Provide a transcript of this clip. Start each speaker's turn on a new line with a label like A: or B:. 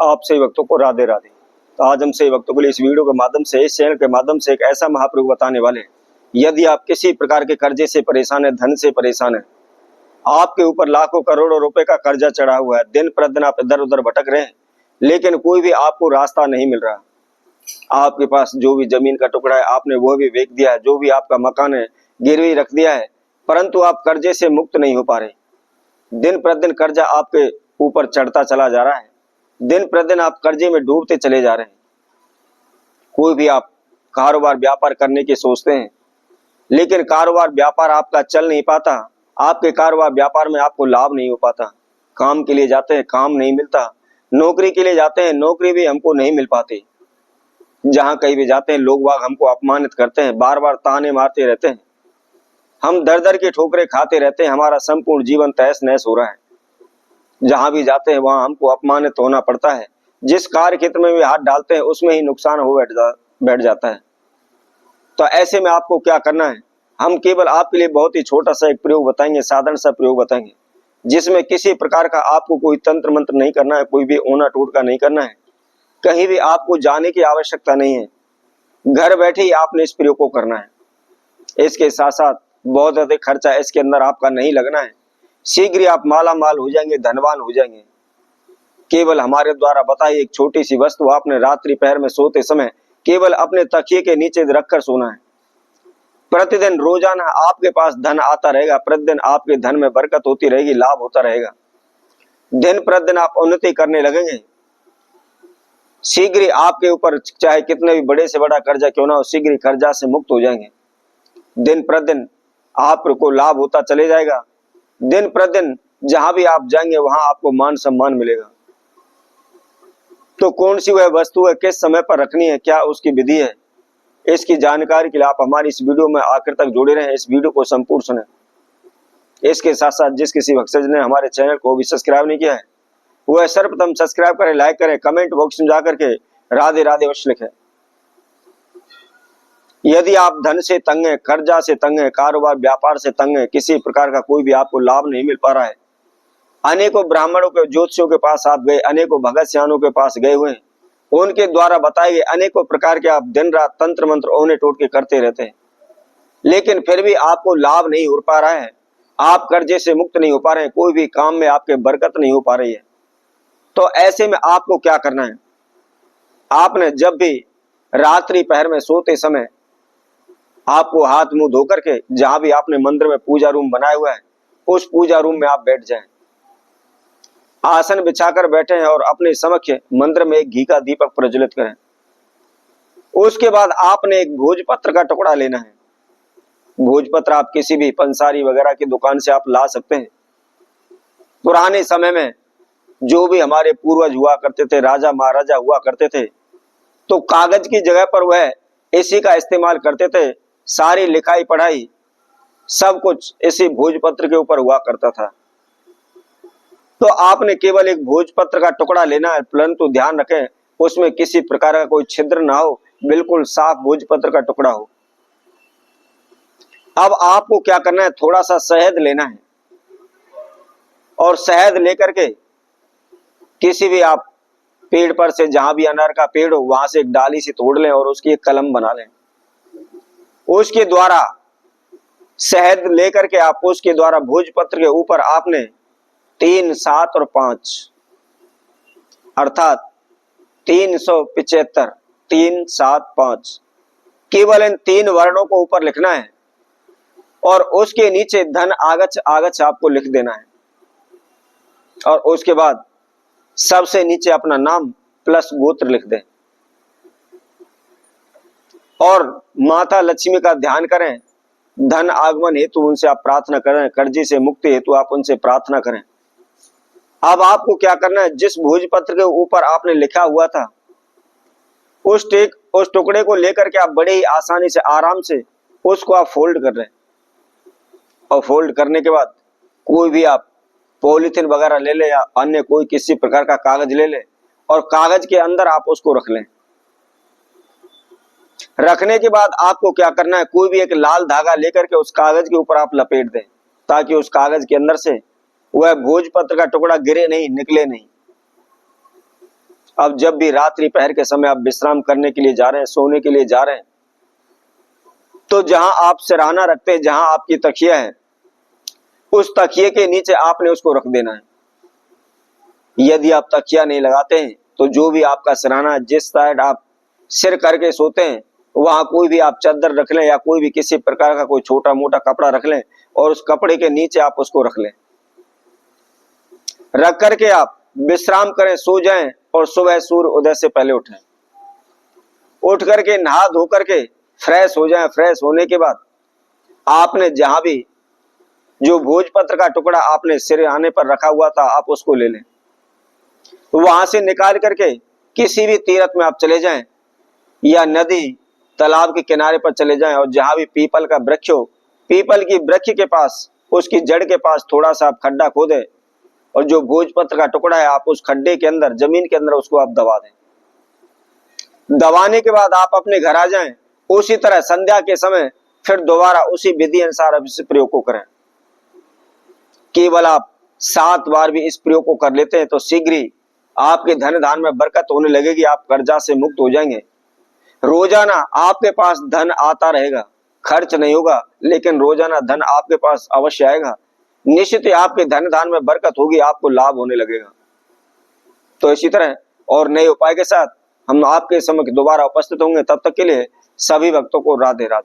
A: आप सभी भक्तों को राधे राधे। तो आज हम सभी भक्तों के लिए इस वीडियो के माध्यम से, इस चैनल के माध्यम से एक ऐसा महाप्रयोग बताने वाले हैं। यदि आप किसी प्रकार के कर्जे से परेशान है, धन से परेशान है, आपके ऊपर लाखों करोड़ों रुपए का कर्जा चढ़ा हुआ है, दिन प्रतिदिन आप इधर उधर भटक रहे हैं, लेकिन कोई भी आपको रास्ता नहीं मिल रहा। आपके पास जो भी जमीन का टुकड़ा है आपने वो भी बेच दिया है, जो भी आपका मकान है गिरवी रख दिया है, परंतु आप कर्जे से मुक्त नहीं हो पा रहे। दिन प्रतिदिन कर्जा आपके ऊपर चढ़ता चला जा रहा है, दिन प्रतिदिन आप कर्जे में डूबते चले जा रहे हैं। कोई भी आप कारोबार व्यापार करने की सोचते हैं, लेकिन कारोबार व्यापार आपका चल नहीं पाता। आपके कारोबार व्यापार में आपको लाभ नहीं हो पाता। काम के लिए जाते हैं, काम नहीं मिलता। नौकरी के लिए जाते हैं, नौकरी भी हमको नहीं मिल पाती। जहां कहीं भी जाते हैं लोग वाग हमको अपमानित करते हैं, बार बार ताने मारते रहते हैं। हम दर दर की ठोकरें खाते रहते हैं, हमारा संपूर्ण जीवन तहस नहस हो रहा है। जहां भी जाते हैं वहां हमको अपमानित होना पड़ता है। जिस कार्य क्षेत्र में भी हाथ डालते हैं उसमें ही नुकसान हो बैठ जाता है। तो ऐसे में आपको क्या करना है, हम केवल आपके लिए बहुत ही छोटा सा एक प्रयोग बताएंगे, साधारण सा प्रयोग बताएंगे, जिसमें किसी प्रकार का आपको कोई तंत्र मंत्र नहीं करना है, कोई भी ओना टोटका नहीं करना है, कहीं भी आपको जाने की आवश्यकता नहीं है। घर बैठे ही आपने इस प्रयोग को करना है। इसके साथ साथ बहुत अधिक खर्चा इसके अंदर आपका नहीं लगना है। शीघ्र ही आप माला माल हो जाएंगे, धनवान हो जाएंगे। केवल हमारे द्वारा बताई एक छोटी सी वस्तु आपने रात्रि पहर में सोते समय केवल अपने तकिए के नीचे रखकर सोना है। प्रतिदिन रोजाना आपके पास धन आता रहेगा, प्रतिदिन आपके धन में बरकत होती रहेगी, लाभ होता रहेगा। दिन प्रतिदिन आप उन्नति करने लगेंगे। शीघ्र ही आपके ऊपर चाहे कितने भी बड़े से बड़ा कर्जा क्यों ना हो, शीघ्र ही कर्जा से मुक्त हो जाएंगे। दिन प्रतिदिन आपको लाभ होता चले जाएगा। दिन प्रतिदिन जहां भी आप जाएंगे वहां आपको मान सम्मान मिलेगा। तो कौन सी वह वस्तु है, किस समय पर रखनी है, क्या उसकी विधि है, इसकी जानकारी के लिए आप हमारी इस वीडियो में आखिर तक जुड़े रहें। इस वीडियो को संपूर्ण सुने। इसके साथ साथ जिस किसी भक्तजन ने हमारे चैनल को भी सब्सक्राइब नहीं किया है वह सर्वप्रथम सब्सक्राइब करें, लाइक करें, कमेंट बॉक्स में जाकर के राधे राधे अवश्य लिखें। यदि आप धन से तंग हैं, कर्जा से तंग हैं, कारोबार व्यापार से तंग हैं, किसी प्रकार का कोई भी आपको लाभ नहीं मिल पा रहा है, अनेकों ब्राह्मणों के ज्योतिषियों के पास आप गए, अनेकों भगत सियानों के पास गए हुए हैं, उनके द्वारा बताए गए अनेकों प्रकार के आप दिन रात तंत्र मंत्र ओने टोटके करते रहते हैं, लेकिन फिर भी आपको लाभ नहीं हो पा रहा है, आप कर्जे से मुक्त नहीं हो पा रहे हैं, कोई भी काम में आपके बरकत नहीं हो पा रही है। तो ऐसे में आपको क्या करना है, आपने जब भी रात्रि पहर में सोते समय आपको हाथ मुंह धो करके जहां भी आपने मंदिर में पूजा रूम बनाया हुआ है उस पूजा रूम में आप बैठ जाएं। आसन बिछाकर बैठे हैं और अपने समक्ष मंदिर में एक घी का दीपक प्रज्वलित करें। उसके बाद आपने एक भोजपत्र का टुकड़ा लेना है। भोजपत्र आप किसी भी पंसारी वगैरह की दुकान से आप ला सकते हैं। पुराने समय में जो भी हमारे पूर्वज हुआ करते थे, राजा महाराजा हुआ करते थे, तो कागज की जगह पर वह इसी का इस्तेमाल करते थे। सारी लिखाई पढ़ाई सब कुछ इसी भोजपत्र के ऊपर हुआ करता था। तो आपने केवल एक भोजपत्र का टुकड़ा लेना है, परंतु ध्यान रखें उसमें किसी प्रकार का कोई छिद्र ना हो, बिल्कुल साफ भोजपत्र का टुकड़ा हो। अब आपको क्या करना है, थोड़ा सा शहद लेना है और शहद लेकर के किसी भी आप पेड़ पर से, जहां भी अनार का पेड़ हो वहां से एक डाली से तोड़ लें और उसकी एक कलम बना लें। उसके द्वारा शहद लेकर के आप उसके द्वारा भोजपत्र के ऊपर आपने 3, 7 और 5 अर्थात 375, 3, 7, 5 केवल इन 3 वर्णों को ऊपर लिखना है और उसके नीचे धन आगच आगच आपको लिख देना है। और उसके बाद सबसे नीचे अपना नाम प्लस गोत्र लिख दें और माता लक्ष्मी का ध्यान करें। धन आगमन हेतु उनसे आप प्रार्थना करें, कर्जे से मुक्ति हेतु आप उनसे प्रार्थना करें। अब आपको क्या करना है, जिस भोजपत्र के ऊपर आपने लिखा हुआ था उस टुकड़े को लेकर के आप बड़े ही आसानी से आराम से उसको आप फोल्ड कर रहे हैं। और फोल्ड करने के बाद कोई भी आप पॉलीथिन वगैरह ले ले या अन्य कोई किसी प्रकार का कागज ले ले और कागज के अंदर आप उसको रख लें। रखने के बाद आपको क्या करना है, कोई भी एक लाल धागा लेकर के उस कागज के ऊपर आप लपेट दें ताकि उस कागज के अंदर से वह भोजपत्र का टुकड़ा गिरे नहीं, निकले नहीं। अब जब भी रात्रि पहर के समय आप विश्राम करने के लिए जा रहे हैं, सोने के लिए जा रहे हैं, तो जहां आप सिरहाना रखते हैं, जहां आपकी तकिया है, उस तकिए के नीचे आपने उसको रख देना है। यदि आप तकिया नहीं लगाते हैं तो जो भी आपका सिरहाना, जिस साइड आप सिर करके सोते हैं, वहां कोई भी आप चादर रख लें या कोई भी किसी प्रकार का कोई छोटा मोटा कपड़ा रख लें और उस कपड़े के नीचे आप उसको रख लें। रख करके आप विश्राम करें, सो जाएं और सुबह सूर्य उदय से पहले उठें। उठ करके नहा धो करके फ्रेश हो जाएं। फ्रेश होने के बाद आपने जहां भी जो भोजपत्र का टुकड़ा आपने सिरहाने पर रखा हुआ था, आप उसको ले लें। वहां से निकाल करके किसी भी तीर्थ में आप चले जाएं या नदी तालाब के किनारे पर चले जाएं और जहां भी पीपल का वृक्ष हो, पीपल की वृक्ष के पास, उसकी जड़ के पास थोड़ा सा आप खड्डा खोदें और जो भोजपत्र का टुकड़ा है आप उस खड्डे के अंदर, जमीन के अंदर उसको आप दबा दें। दबाने के बाद आप अपने घर आ जाएं। उसी तरह संध्या के समय फिर दोबारा उसी विधि अनुसार आप इस प्रयोग को करें। केवल आप 7 बार भी इस प्रयोग को कर लेते हैं तो शीघ्र ही आपके धन धान में बरकत होने लगेगी, आप कर्जा से मुक्त हो जाएंगे। रोजाना आपके पास धन आता रहेगा, खर्च नहीं होगा, लेकिन रोजाना धन आपके पास अवश्य आएगा। निश्चित ही आपके धन धान में बरकत होगी, आपको लाभ होने लगेगा। तो इसी तरह और नए उपाय के साथ हम आपके समक्ष दोबारा उपस्थित होंगे। तब तक के लिए सभी भक्तों को राधे राधे।